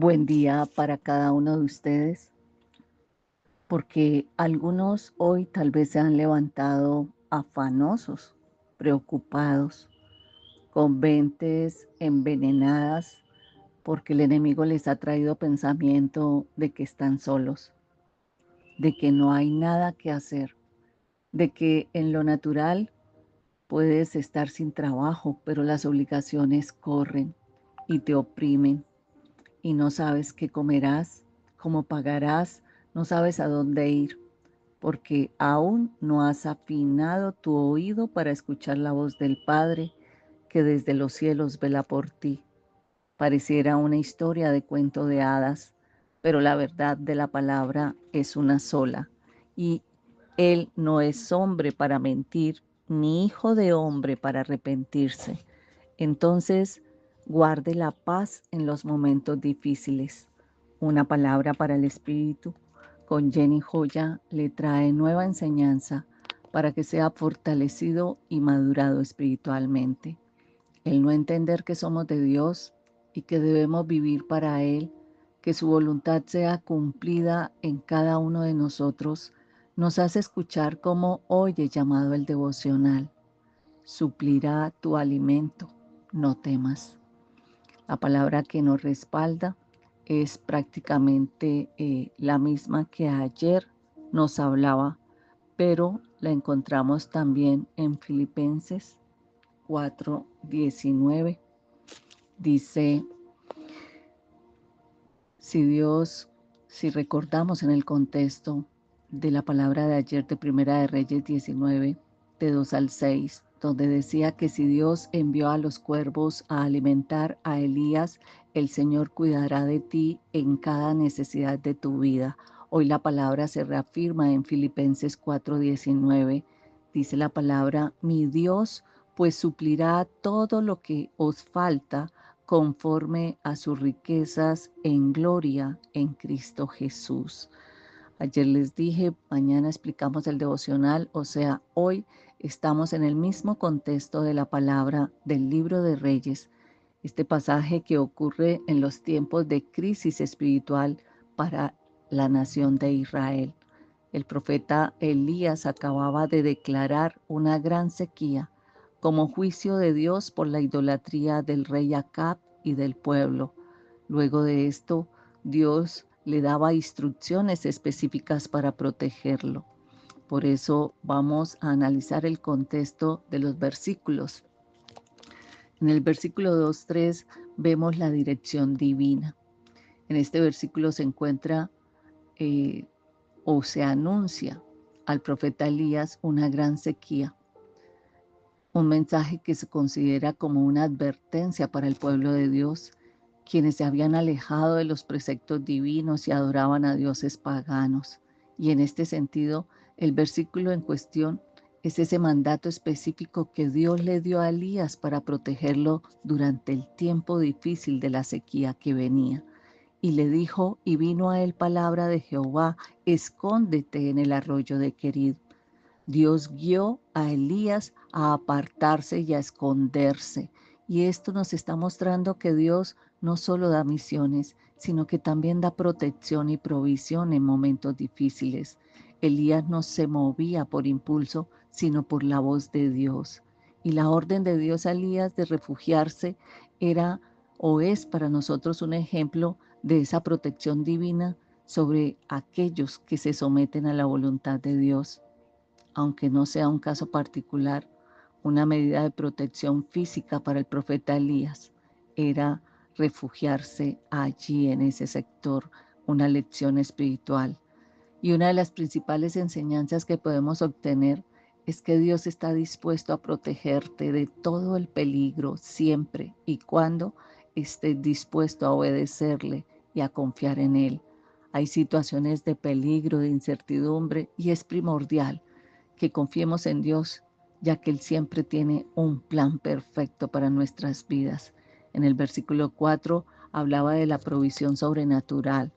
Buen día para cada uno de ustedes, porque algunos hoy tal vez se han levantado afanosos, preocupados, con mentes envenenadas, porque el enemigo les ha traído pensamiento de que están solos, de que no hay nada que hacer, de que en lo natural puedes estar sin trabajo, pero las obligaciones corren y te oprimen y no sabes qué comerás, cómo pagarás, no sabes a dónde ir, porque aún no has afinado tu oído para escuchar la voz del Padre que desde los cielos vela por ti. Pareciera una historia de cuento de hadas, pero la verdad de la palabra es una sola, y Él no es hombre para mentir, ni hijo de hombre para arrepentirse. Entonces, guarde la paz en los momentos difíciles. Una palabra para el espíritu. Con Jenny Joya le trae nueva enseñanza para que sea fortalecido y madurado espiritualmente. El no entender que somos de Dios y que debemos vivir para Él, que su voluntad sea cumplida en cada uno de nosotros, nos hace escuchar como hoy es llamado el devocional. Suplirá tu alimento, no temas. La palabra que nos respalda es prácticamente la misma que ayer nos hablaba, pero la encontramos también en Filipenses 4:19. Dice, si recordamos en el contexto de la palabra de ayer de Primera de Reyes 19, de 2 al 6, donde decía que si Dios envió a los cuervos a alimentar a Elías, el Señor cuidará de ti en cada necesidad de tu vida. Hoy la palabra se reafirma en Filipenses 4:19. Dice la palabra, mi Dios pues suplirá todo lo que os falta conforme a sus riquezas en gloria en Cristo Jesús. Ayer les dije, mañana explicamos el devocional, o sea, hoy estamos en el mismo contexto de la palabra del libro de Reyes, este pasaje que ocurre en los tiempos de crisis espiritual para la nación de Israel. El profeta Elías acababa de declarar una gran sequía como juicio de Dios por la idolatría del rey Acab y del pueblo. Luego de esto, Dios le daba instrucciones específicas para protegerlo. Por eso vamos a analizar el contexto de los versículos. En el versículo 2:3 vemos la dirección divina. En este versículo se encuentra o se anuncia al profeta Elías una gran sequía, un mensaje que se considera como una advertencia para el pueblo de Dios, quienes se habían alejado de los preceptos divinos y adoraban a dioses paganos. Y en este sentido, el versículo en cuestión es ese mandato específico que Dios le dio a Elías para protegerlo durante el tiempo difícil de la sequía que venía. Y le dijo, y vino a él palabra de Jehová, escóndete en el arroyo de Querid. Dios guió a Elías a apartarse y a esconderse. Y esto nos está mostrando que Dios no solo da misiones, sino que también da protección y provisión en momentos difíciles. Elías no se movía por impulso, sino por la voz de Dios. Y la orden de Dios a Elías de refugiarse era o es para nosotros un ejemplo de esa protección divina sobre aquellos que se someten a la voluntad de Dios. Aunque no sea un caso particular, una medida de protección física para el profeta Elías era refugiarse allí en ese sector, una lección espiritual. Y una de las principales enseñanzas que podemos obtener es que Dios está dispuesto a protegerte de todo el peligro siempre y cuando estés dispuesto a obedecerle y a confiar en Él. Hay situaciones de peligro, de incertidumbre, y es primordial que confiemos en Dios, ya que Él siempre tiene un plan perfecto para nuestras vidas. En el versículo 4 hablaba de la provisión sobrenatural.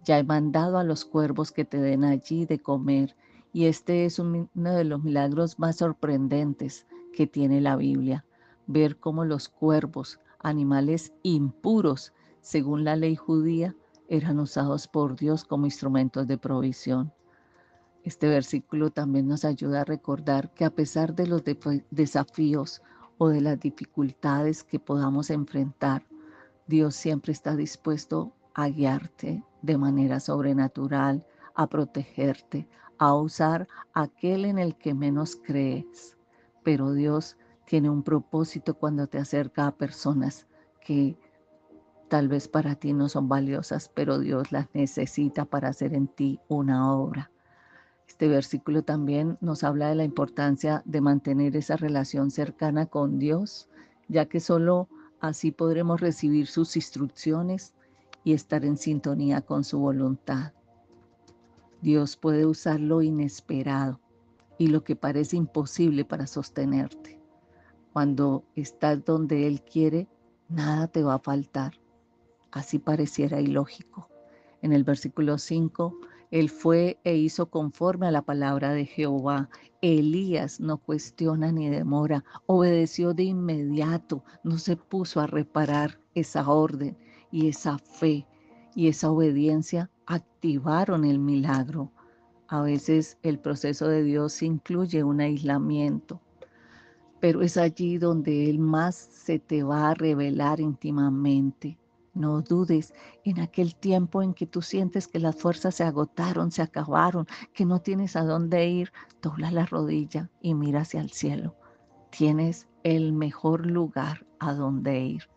Ya he mandado a los cuervos que te den allí de comer, y este es uno de los milagros más sorprendentes que tiene la Biblia. Ver cómo los cuervos, animales impuros, según la ley judía, eran usados por Dios como instrumentos de provisión. Este versículo también nos ayuda a recordar que a pesar de los desafíos o de las dificultades que podamos enfrentar, Dios siempre está dispuesto a guiarte de manera sobrenatural, a protegerte, a usar aquel en el que menos crees. Pero Dios tiene un propósito cuando te acerca a personas que tal vez para ti no son valiosas, pero Dios las necesita para hacer en ti una obra. Este versículo también nos habla de la importancia de mantener esa relación cercana con Dios, ya que solo así podremos recibir sus instrucciones y estar en sintonía con su voluntad. Dios puede usar lo inesperado y lo que parece imposible para sostenerte. Cuando estás donde Él quiere, nada te va a faltar. Así pareciera ilógico. En el versículo 5, él fue e hizo conforme a la palabra de Jehová. Elías no cuestiona ni demora, obedeció de inmediato, no se puso a reparar esa orden y esa fe y esa obediencia activaron el milagro. A veces el proceso de Dios incluye un aislamiento, pero es allí donde Él más se te va a revelar íntimamente. No dudes, en aquel tiempo en que tú sientes que las fuerzas se agotaron, se acabaron, que no tienes a dónde ir, dobla la rodilla y mira hacia el cielo. Tienes el mejor lugar a donde ir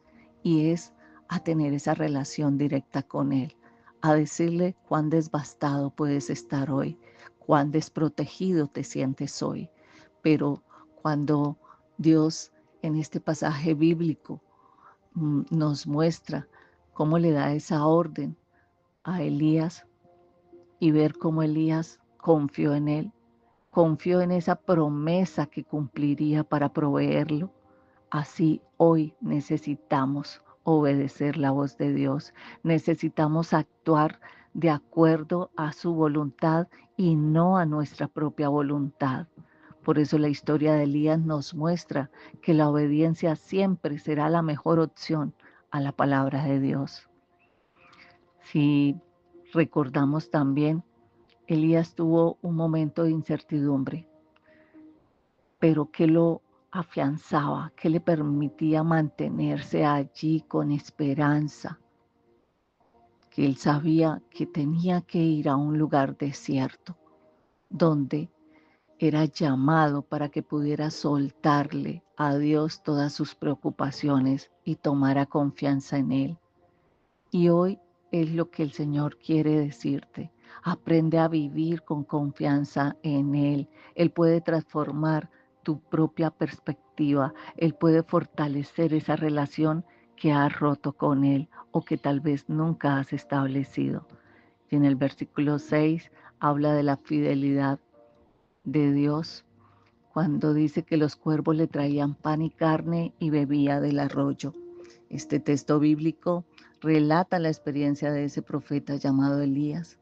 y es a tener esa relación directa con Él, a decirle cuán devastado puedes estar hoy, cuán desprotegido te sientes hoy. Pero cuando Dios en este pasaje bíblico nos muestra cómo le da esa orden a Elías y ver cómo Elías confió en él, confió en esa promesa que cumpliría para proveerlo. Así hoy necesitamos obedecer la voz de Dios, necesitamos actuar de acuerdo a su voluntad y no a nuestra propia voluntad. Por eso la historia de Elías nos muestra que la obediencia siempre será la mejor opción a la palabra de Dios. Si recordamos también, Elías tuvo un momento de incertidumbre, pero que lo afianzaba, que le permitía mantenerse allí con esperanza, que él sabía que tenía que ir a un lugar desierto, donde era llamado para que pudiera soltarle a Dios todas sus preocupaciones y tomara confianza en Él. Y hoy es lo que el Señor quiere decirte. Aprende a vivir con confianza en Él. Él puede transformar tu propia perspectiva. Él puede fortalecer esa relación que has roto con Él o que tal vez nunca has establecido. Y en el versículo 6 habla de la fidelidad de Dios cuando dice que los cuervos le traían pan y carne y bebía del arroyo. Este texto bíblico relata la experiencia de ese profeta llamado Elías,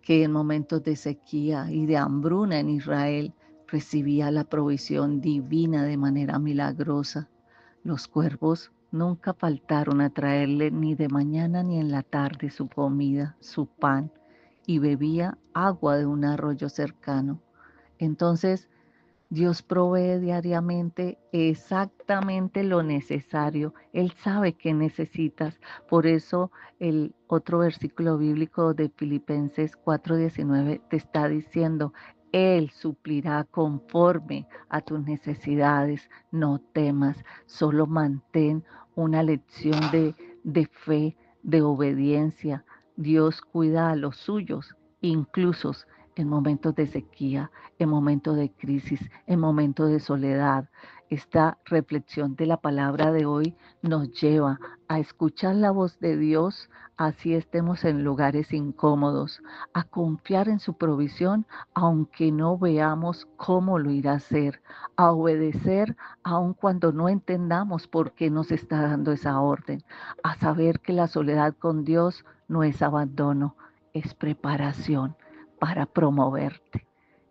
que en momentos de sequía y de hambruna en Israel recibía la provisión divina de manera milagrosa. Los cuervos nunca faltaron a traerle ni de mañana ni en la tarde su comida, su pan, y bebía agua de un arroyo cercano. Entonces, Dios provee diariamente exactamente lo necesario. Él sabe qué necesitas. Por eso el otro versículo bíblico de Filipenses 4:19 te está diciendo, Él suplirá conforme a tus necesidades. No temas, solo mantén una lección de fe, de obediencia. Dios cuida a los suyos, incluso en momentos de sequía, en momentos de crisis, en momentos de soledad. Esta reflexión de la palabra de hoy nos lleva a escuchar la voz de Dios, así estemos en lugares incómodos, a confiar en su provisión, aunque no veamos cómo lo irá a hacer, a obedecer aun cuando no entendamos por qué nos está dando esa orden, a saber que la soledad con Dios no es abandono, es preparación para promoverte.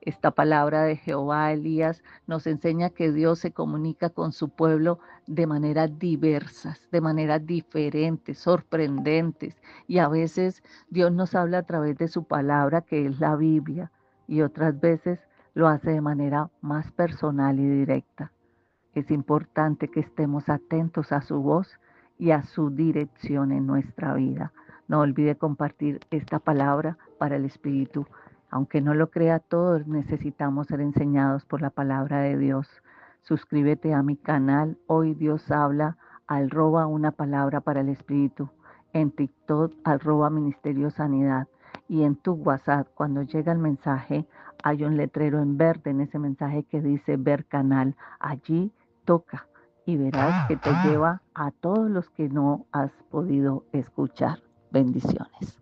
Esta palabra de Jehová, Elías, nos enseña que Dios se comunica con su pueblo de maneras diversas, de maneras diferentes, sorprendentes. Y a veces Dios nos habla a través de su palabra, que es la Biblia, y otras veces lo hace de manera más personal y directa. Es importante que estemos atentos a su voz y a su dirección en nuestra vida. No olvide compartir esta palabra para el Espíritu. Aunque no lo crea, todos necesitamos ser enseñados por la palabra de Dios. Suscríbete a mi canal. Hoy Dios habla @una palabra para el Espíritu. En TikTok @Ministerio Sanidad. Y en tu WhatsApp, cuando llega el mensaje, hay un letrero en verde en ese mensaje que dice ver canal. Allí toca y verás que te lleva a todos los que no has podido escuchar. Bendiciones.